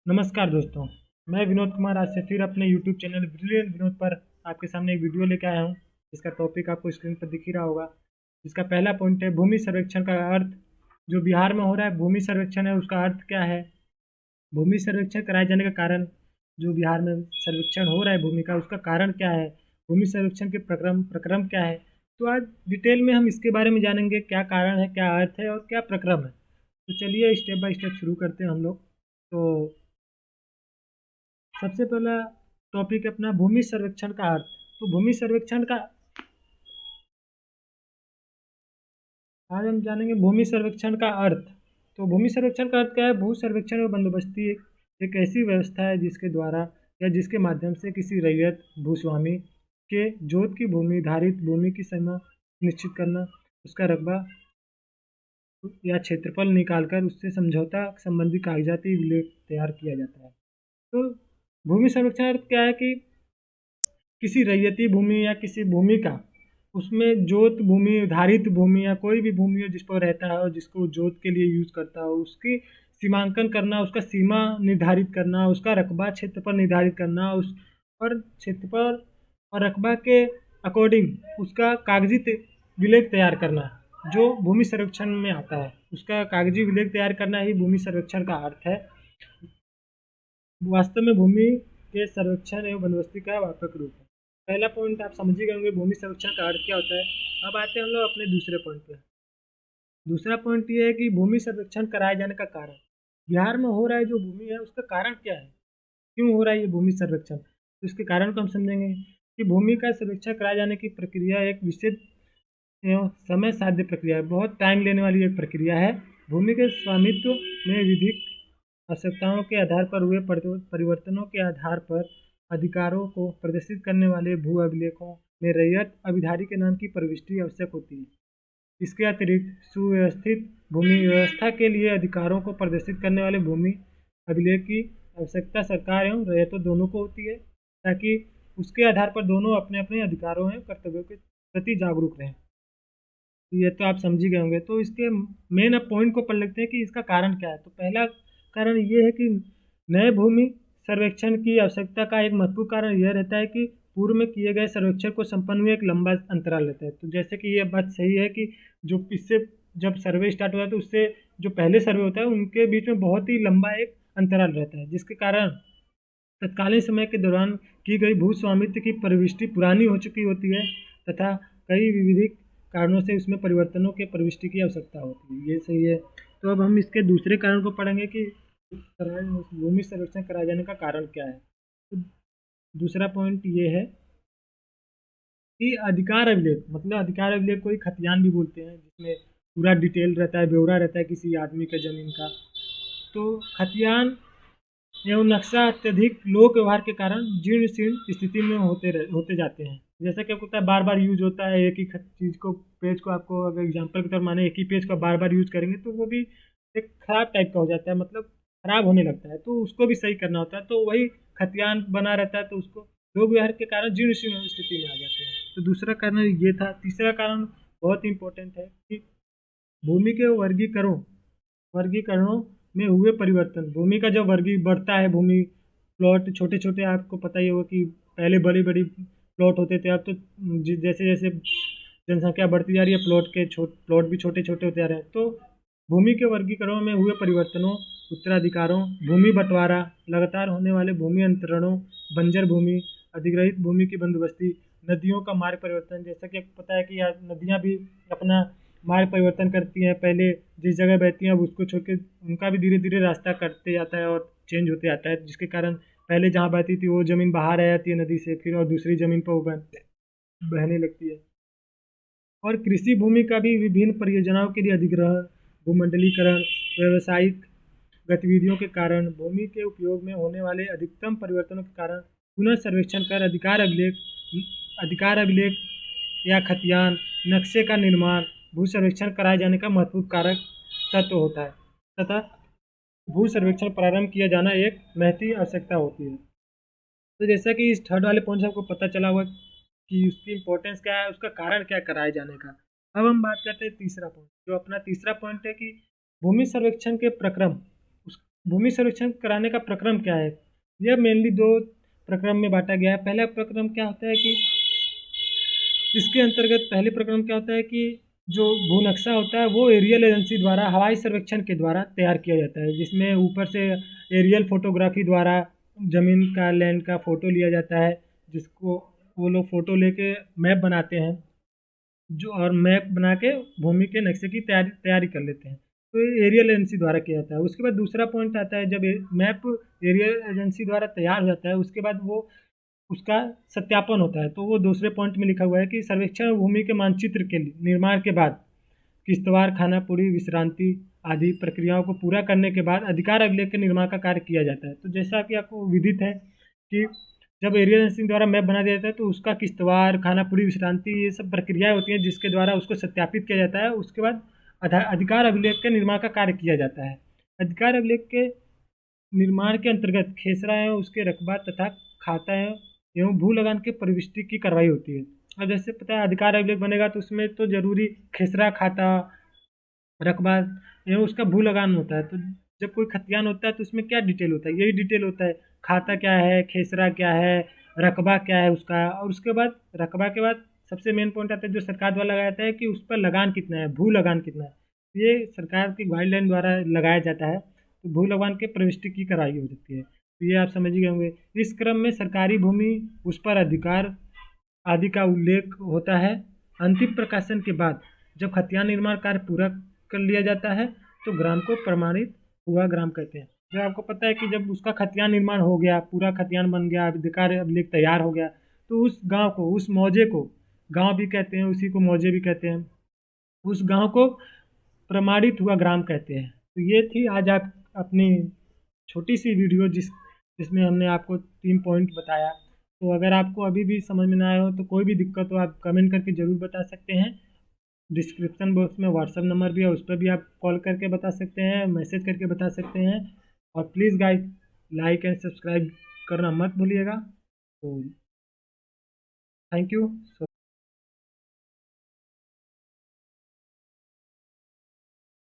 नमस्कार दोस्तों। मैं विनोद कुमार आज से फिर अपने यूट्यूब चैनल ब्रिलियंट विनोद पर आपके सामने एक वीडियो लेकर आया हूं, जिसका टॉपिक आपको स्क्रीन पर दिख ही रहा होगा। जिसका पहला पॉइंट है भूमि सर्वेक्षण का अर्थ। जो बिहार में हो रहा है भूमि सर्वेक्षण है, उसका अर्थ क्या है, भूमि सर्वेक्षण कराए जाने का कारण, जो बिहार में सर्वेक्षण हो रहा है भूमि का, उसका कारण क्या है, भूमि सर्वेक्षण के प्रक्रम प्रक्रम क्या है। तो आज डिटेल में हम इसके बारे में जानेंगे, क्या कारण है, क्या अर्थ है और क्या प्रक्रम है। तो चलिए स्टेप बाय स्टेप शुरू करते हैं हम लोग। तो सबसे पहला टॉपिक है अपना भूमि सर्वेक्षण का अर्थ। तो भूमि सर्वेक्षण का आज हम जानेंगे भूमि सर्वेक्षण का अर्थ। तो भूमि सर्वेक्षण का अर्थ क्या है, भू सर्वेक्षण और बंदोबस्ती एक ऐसी व्यवस्था है जिसके द्वारा या जिसके माध्यम से किसी रैयत भूस्वामी के जोत की भूमि धारित भूमि की सीमा निश्चित करना, उसका रकबा या क्षेत्रफल निकालकर उससे समझौता संबंधी कागजाती विलेख तैयार किया जाता है। तो भूमि सर्वेक्षण अर्थ क्या है कि किसी रैयती भूमि या किसी भूमि का, उसमें जोत भूमि धारित भूमि या कोई भी भूमि हो जिस पर रहता है और जिसको जोत के लिए यूज करता हो, उसकी सीमांकन करना, उसका सीमा निर्धारित करना, उसका रकबा क्षेत्रफल निर्धारित करना, उस और क्षेत्रफल और रकबा के अकॉर्डिंग उसका कागजी विलेख तैयार करना, जो भूमि सर्वेक्षण में आता है। उसका कागजी विलेख तैयार करना ही भूमि सर्वेक्षण का अर्थ है। वास्तव में भूमि के सर्वेक्षण एवं बंदोबस्ती का व्यापक रूप है। पहला पॉइंट आप समझ ही गए होंगे भूमि सर्वेक्षण का अर्थ क्या होता है। अब आते हैं हम लोग अपने दूसरे पॉइंट पे। दूसरा पॉइंट ये है कि भूमि सर्वेक्षण कराए जाने का कारण, बिहार में हो रहा है जो भूमि है उसका कारण क्या है, क्यों हो रहा है ये भूमि सर्वेक्षण। तो इसके कारण को हम समझेंगे कि भूमि का सर्वेक्षण कराए जाने की प्रक्रिया एक विशेष एवं समय साध्य प्रक्रिया है, बहुत टाइम लेने वाली एक प्रक्रिया है। भूमि के स्वामित्व में विधिक आवश्यकताओं के आधार पर हुए परिवर्तनों के आधार पर अधिकारों को प्रदर्शित करने वाले भू अभिलेखों में रैयत अभिधारी के नाम की प्रविष्टि आवश्यक होती है। इसके अतिरिक्त सुव्यवस्थित भूमि व्यवस्था के लिए अधिकारों को प्रदर्शित करने वाले भूमि अभिलेख की आवश्यकता सरकार एवं रैयतों दोनों को होती है, ताकि उसके आधार पर दोनों अपने अपने अधिकारों एवं कर्तव्यों के प्रति जागरूक रहें। ये तो आप समझ ही गए होंगे। तो इसके मेन अब पॉइंट को पढ़ लेते हैं कि इसका कारण क्या है। तो पहला कारण ये है कि नए भूमि सर्वेक्षण की आवश्यकता का एक महत्वपूर्ण कारण यह रहता है कि पूर्व में किए गए सर्वेक्षण को संपन्न हुए एक लंबा अंतराल रहता है। तो जैसे कि ये बात सही है कि जो इससे जब सर्वे स्टार्ट हुआ है तो उससे जो पहले सर्वे होता है उनके बीच में बहुत ही लंबा एक अंतराल रहता है, जिसके कारण तत्कालीन समय के दौरान की गई भू स्वामित्व की प्रविष्टि पुरानी हो चुकी होती है तथा कई विविधिक कारणों से उसमें परिवर्तनों के प्रविष्टि की आवश्यकता होती है। ये सही है। तो अब हम इसके दूसरे कारण को पढ़ेंगे कि भूमि सर्वेक्षण कराए जाने का कारण क्या है। तो दूसरा पॉइंट ये है कि अधिकार अभिलेख, मतलब अधिकार अभिलेख को ही खतियान भी बोलते हैं, जिसमें पूरा डिटेल रहता है, ब्यौरा रहता है किसी आदमी के ज़मीन का। तो खतियान एवं नक्शा अत्यधिक लोक व्यवहार के कारण जीर्ण शीर्ण स्थिति में होते जाते हैं। जैसा कि आपको पता है बार बार यूज होता है, एक ही चीज़ को पेज को आपको अगर एग्जांपल के तौर माने एक ही पेज को बार बार यूज करेंगे तो वो भी एक खराब टाइप का हो जाता है, मतलब खराब होने लगता है, तो उसको भी सही करना होता है। तो वही खतियान बना रहता है, तो उसको लोक व्यवहार के कारण जीर्ण शीर्ण स्थिति में आ जाते हैं। तो दूसरा कारण ये था। तीसरा कारण बहुत इंपॉर्टेंट है कि भूमि के वर्गीकरणों में हुए परिवर्तन। भूमि का जब वर्गी बढ़ता है, भूमि प्लॉट छोटे छोटे, आपको पता ही होगा कि पहले बड़ी बड़ी प्लॉट होते थे, अब तो जैसे जैसे जनसंख्या बढ़ती जा रही है प्लॉट भी छोटे छोटे होते जा रहे हैं। तो भूमि के वर्गीकरणों में हुए परिवर्तनों, उत्तराधिकारों, भूमि बंटवारा, लगातार होने वाले भूमि अंतरणों, बंजर भूमि, अधिग्रहित भूमि की बंदोबस्ती, नदियों का मार्ग परिवर्तन। जैसा कि आपको पता है कि नदियाँ भी अपना मार्ग परिवर्तन करती हैं, पहले जिस जगह बहती हैं अब उसको छोड़ के उनका भी धीरे धीरे रास्ता कटते जाता है और चेंज होते जाता है, जिसके कारण पहले जहाँ बहती थी वो ज़मीन बाहर आ जाती है नदी से, फिर और दूसरी ज़मीन पर वो बहने लगती है। और कृषि भूमि का भी विभिन्न परियोजनाओं के लिए अधिग्रहण, भूमंडलीकरण, व्यावसायिक गतिविधियों के कारण भूमि के उपयोग में होने वाले अधिकतम परिवर्तनों के कारण पुनः सर्वेक्षण कर अधिकार अभिलेख या खतियान नक्शे का निर्माण भू सर्वेक्षण कराए जाने का महत्वपूर्ण कारक तत्व होता है तथा भू सर्वेक्षण प्रारंभ किया जाना एक महती आवश्यकता होती है। तो जैसा कि इस थर्ड वाले पॉइंट से आपको पता चला हुआ कि उसकी इम्पोर्टेंस क्या है, उसका कारण क्या कराए जाने का। अब हम बात करते हैं तीसरा पॉइंट। जो अपना तीसरा पॉइंट है कि भूमि सर्वेक्षण के प्रक्रम, उस भूमि सर्वेक्षण कराने का प्रक्रम क्या है? यह मेनली दो प्रक्रम में बांटा गया है। पहला प्रक्रम क्या होता है कि इसके अंतर्गत पहले प्रक्रम क्या होता है कि जो भू नक्शा होता है वो एरियल एजेंसी द्वारा हवाई सर्वेक्षण के द्वारा तैयार किया जाता है, जिसमें ऊपर से एरियल फोटोग्राफी द्वारा ज़मीन का लैंड का फ़ोटो लिया जाता है, जिसको वो लोग फ़ोटो लेके मैप बनाते हैं, जो और मैप बना के भूमि के नक्शे की तैयारी कर लेते हैं। तो ये एरियल एजेंसी द्वारा किया जाता है। उसके बाद दूसरा पॉइंट आता है, जब मैप एरियल एजेंसी द्वारा तैयार हो जाता है उसके बाद वो उसका सत्यापन होता है। तो वो दूसरे पॉइंट में लिखा हुआ है कि सर्वेक्षण भूमि के मानचित्र के निर्माण के बाद किश्तवाड़, खानापुरी, विश्रांति आदि प्रक्रियाओं को पूरा करने के बाद अधिकार अभिलेख के निर्माण का कार्य किया जाता है। तो जैसा कि आपको विदित है कि जब एरियल एजेंसी द्वारा मैप बना दिया जाता है तो उसका किश्तवाड़, खानापुरी, विश्रांति ये सब प्रक्रियाएं होती हैं जिसके द्वारा उसको सत्यापित किया जाता है। उसके बाद अधिकार अभिलेख के निर्माण का कार्य किया जाता है। अधिकार अभिलेख के निर्माण के अंतर्गत खेसरा एवं उसके रकबा तथा खाता एवं भू लगान के प्रविष्टि की कार्रवाई होती है। अब जैसे पता है अधिकार अभिलेख बनेगा तो उसमें तो जरूरी खेसरा, खाता, रकबा एवं उसका भू लगान होता है। तो जब कोई खतियान होता है तो उसमें क्या डिटेल होता है? यही डिटेल होता है, खाता क्या है, खेसरा क्या है, रकबा क्या है उसका। और उसके बाद रकबा के बाद सबसे मेन पॉइंट आता है जो सरकार द्वारा लगाया जाता है कि उस पर लगान कितना है, भू लगान कितना है। ये सरकार की गाइडलाइन द्वारा लगाया जाता है। तो भू लगान के प्रविष्टि की कार्रवाई हो सकती है। तो ये आप समझ गए होंगे। इस क्रम में सरकारी भूमि, उस पर अधिकार आदि का उल्लेख होता है। अंतिम प्रकाशन के बाद जब खतियान निर्माण कार्य पूरा कर लिया जाता है तो ग्राम को प्रमाणित हुआ ग्राम कहते हैं। जब आपको पता है कि जब उसका खतियान निर्माण हो गया, पूरा खतियान बन गया, अधिकार अभिलेख तैयार हो गया, तो उस गांव को, उस मौजे को गांव भी कहते हैं, उसी को मौजे भी कहते हैं। उस गांव को प्रमाणित हुआ ग्राम कहते हैं। तो ये थी आज आप अपनी छोटी सी वीडियो जिसमें हमने आपको 3 पॉइंट बताया। तो अगर आपको अभी भी समझ में ना आया हो तो कोई भी दिक्कत हो आप कमेंट करके ज़रूर बता सकते हैं। डिस्क्रिप्शन बॉक्स में व्हाट्सअप नंबर भी है, उस पर भी आप कॉल करके बता सकते हैं, मैसेज करके बता सकते हैं। और please guys like and subscribe करना मत भूलिएगा। तो थैंक यू।